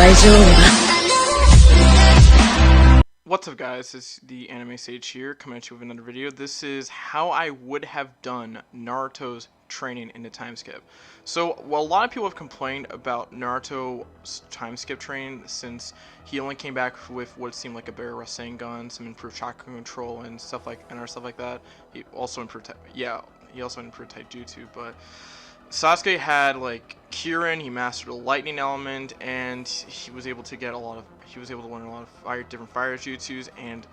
What's up guys, it's the Anime Sage here, coming at you with another video. This is how I would have done Naruto's training in the time skip. So, while a lot of people have complained about Naruto's time skip training since he only came back with what seemed like a bare Rasengan, some improved chakra control and stuff like that. He also improved Taijutsu, but Sasuke had like Kirin, he mastered a lightning element, and he was able to learn a lot of different fire jutsus, and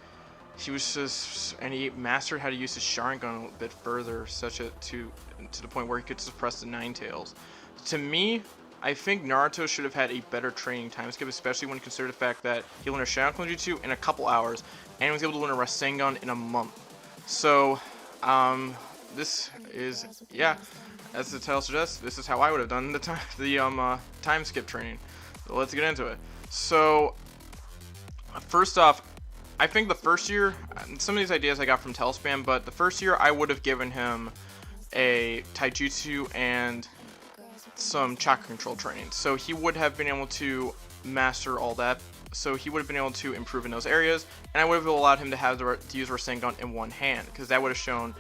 he mastered how to use his Sharingan a bit further, to the point where he could suppress the Nine Tails. To me, I think Naruto should have had a better training time skip, especially when you consider the fact that he learned a Sharingan jutsu in a couple hours, and was able to learn a Rasengan in a month. So, this is, yeah, as the title suggests, this is how I would have done the time skip training. So let's get into it. So, first off, I think the first year, some of these ideas I got from Telespam, but the first year I would have given him a Taijutsu and some chakra control training. So he would have been able to master all that. So he would have been able to improve in those areas, and I would have allowed him to use Rasengan in one hand, because that would have shown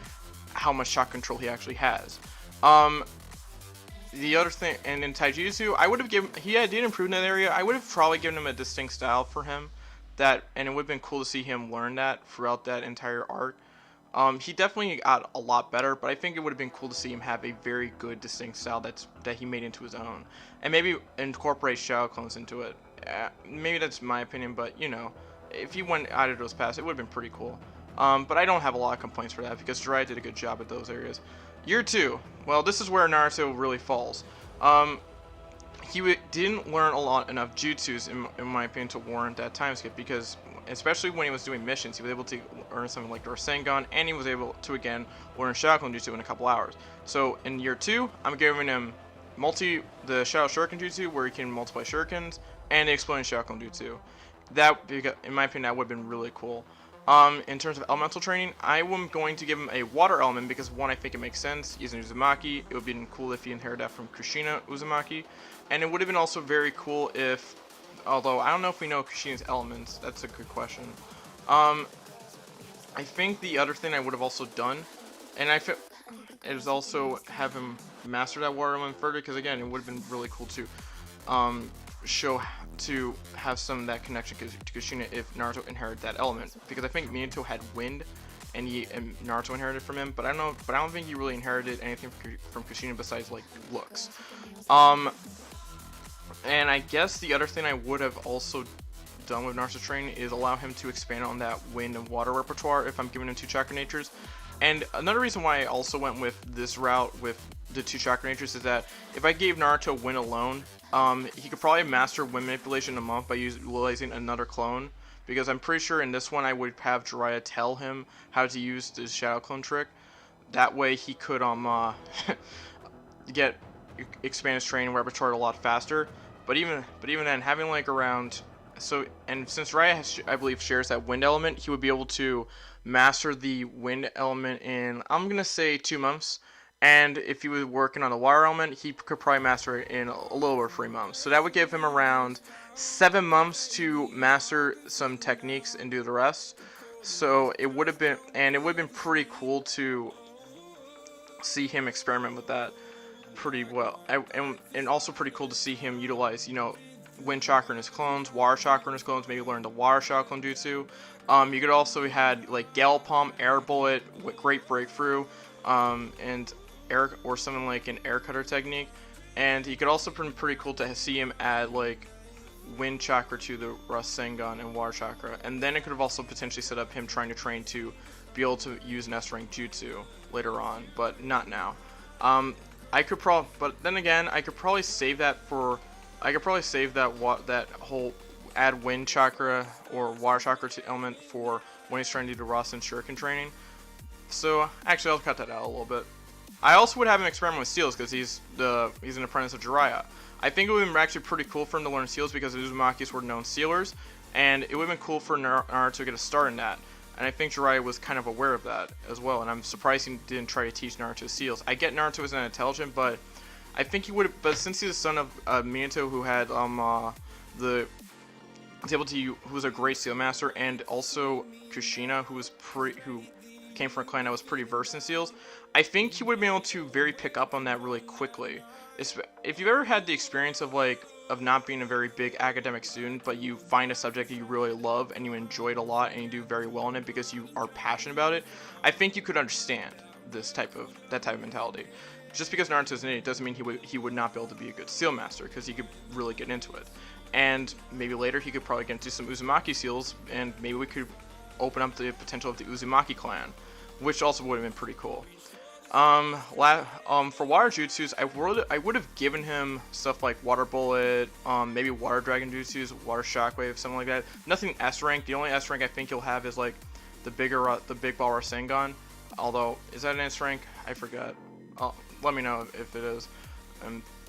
how much chakra control he actually has. The other thing, and in Taijutsu, I would have given, he did improve in that area. I would have probably given him a distinct style for him, and it would have been cool to see him learn that throughout that entire arc. He definitely got a lot better, but I think it would have been cool to see him have a very good distinct style that he made into his own, and maybe incorporate shadow clones into it. Maybe that's my opinion, but you know, if he went out of those paths, it would have been pretty cool. But I don't have a lot of complaints for that, because Jiraiya did a good job at those areas. Year 2, well, this is where Naruto really falls. He didn't learn enough jutsus, in my opinion, to warrant that time skip, because especially when he was doing missions, he was able to earn something like the Rasengan, and he was able to again learn Shadow Jutsu in a couple hours. So in year 2, I'm giving him the Shadow Shuriken Jutsu, where he can multiply Shurikens, and the Exploding Shadow Jutsu. That, in my opinion, that would have been really cool. In terms of elemental training, I am going to give him a water element because, one, I think it makes sense. He's an Uzumaki. It would have been cool if he inherited that from Kushina Uzumaki. And it would have been also very cool if, although I don't know if we know Kushina's elements, that's a good question. I think the other thing I would have also done, and is also have him master that water element further, because again, it would have been really cool to have some of that connection to Kushina if Naruto inherited that element, because I think Minato had wind, and Naruto inherited from him, but I don't think he really inherited anything from Kushina besides like looks. And I guess the other thing I would have also done with Naruto's training is allow him to expand on that wind and water repertoire if I'm giving him 2 chakra natures. And another reason why I also went with this route with the 2 chakra natures is that if I gave Naruto wind alone, he could probably master wind manipulation in a month by utilizing another clone, because I'm pretty sure in this one I would have Jiraiya tell him how to use this shadow clone trick. That way he could expand his training repertoire a lot faster. But even then, having like around, and since Jiraiya I believe shares that wind element, he would be able to master the wind element in, I'm gonna say, 2 months. And if he was working on the water element, he could probably master it in a little over 3 months. So that would give him around 7 months to master some techniques and do the rest. So it would have been pretty cool to see him experiment with that pretty well. And also pretty cool to see him utilize, you know, wind chakra in his clones, water chakra in his clones, maybe learn the water shadow clone jutsu. You could also had like Gale Palm, Air Bullet, Great Breakthrough, and or something like an air cutter technique. And you could also pretty cool to see him add like wind chakra to the Rasengan and water chakra, and then it could have also potentially set up him trying to train to be able to use an S-rank jutsu later on, but not now. But then again, I could probably save that that whole add wind chakra or water chakra to element for when he's trying to do the Rasen Shuriken training. So actually, I'll cut that out a little bit. I also would have him experiment with seals, because he's an apprentice of Jiraiya. I think it would have been actually pretty cool for him to learn seals, because the Uzumakis were known sealers, and it would have been cool for Naruto to get a start in that. And I think Jiraiya was kind of aware of that as well, and I'm surprised he didn't try to teach Naruto seals. I get Naruto isn't intelligent, but I think he would have, but since he's the son of Minato, who had who was a great seal master, and also Kushina, who came from a clan that was pretty versed in seals. I think he would have been able to pick up on that really quickly. If you've ever had the experience of not being a very big academic student, but you find a subject that you really love and you enjoy it a lot and you do very well in it because you are passionate about it, I think you could understand that type of mentality. Just because Naruto's in it doesn't mean he would not be able to be a good seal master, because he could really get into it. And maybe later he could probably get into some Uzumaki seals, and maybe we could open up the potential of the Uzumaki clan, which also would have been pretty cool. For water jutsus, I would have given him stuff like water bullet, maybe water dragon jutsus, water shockwave, something like that. Nothing S rank. The only S rank I think you'll have is like the big ball Rasengan. Although, is that an S rank? I forgot. Let me know if it is,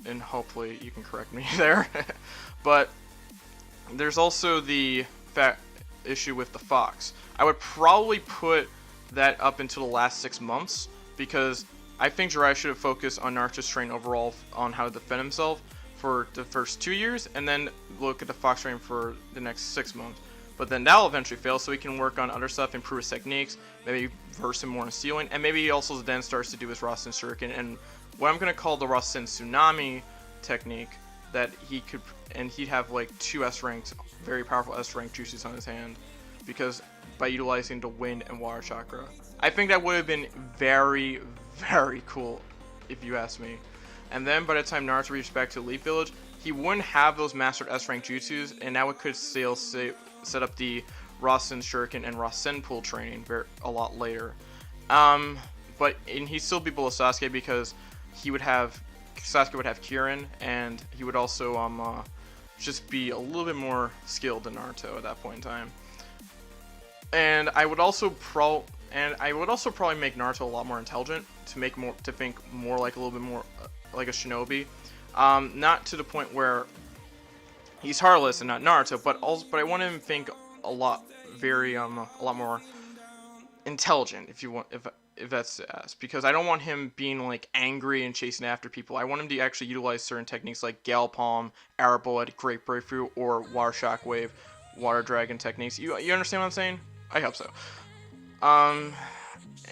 and hopefully you can correct me there. But there's also the issue with the fox. I would probably put that up until the last 6 months, because I think Jiraiya should have focused on Naruto's training overall on how to defend himself for the first 2 years, and then look at the fox training for the next 6 months. But then that'll eventually fail, so he can work on other stuff, improve his techniques, maybe verse him more in sealing, and maybe he also then starts to do his Rasen Shuriken and what I'm going to call the Rasen Tsunami technique, that he'd have like 2 S-ranked, very powerful S-ranked jutsus on his hand, because by utilizing the wind and water chakra. I think that would have been very, very cool, if you ask me. And then by the time Naruto reached back to Elite Village, he wouldn't have those mastered S-rank jutsus, and now it could still set up the Rasen Shuriken and Rasen Pool training a lot later. But he'd still be below Sasuke, because Sasuke would have Kirin, and he would also just be a little bit more skilled than Naruto at that point in time. And I would also probably make Naruto a lot more intelligent, to think more like a little bit more like a shinobi. Not to the point where he's heartless and not Naruto, but I want him to think a lot more intelligent, if that's to ask, because I don't want him being like angry and chasing after people. I want him to actually utilize certain techniques like Gale Palm, Arrow Bullet, Great Breakthrough, or Water Shockwave, Water Dragon techniques. You understand what I'm saying? I hope so.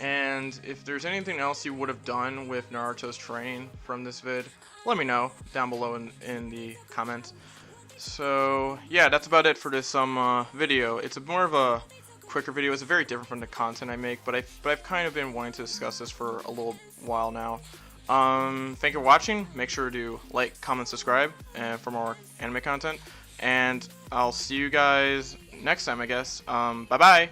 And if there's anything else you would have done with Naruto's training from this vid, let me know down below in the comments. So yeah, that's about it for this video. It's more of a quicker video. It's very different from the content I make, but I've kind of been wanting to discuss this for a little while now. Thank you for watching. Make sure to like, comment, subscribe for more anime content, and I'll see you guys next time, I guess. Bye bye.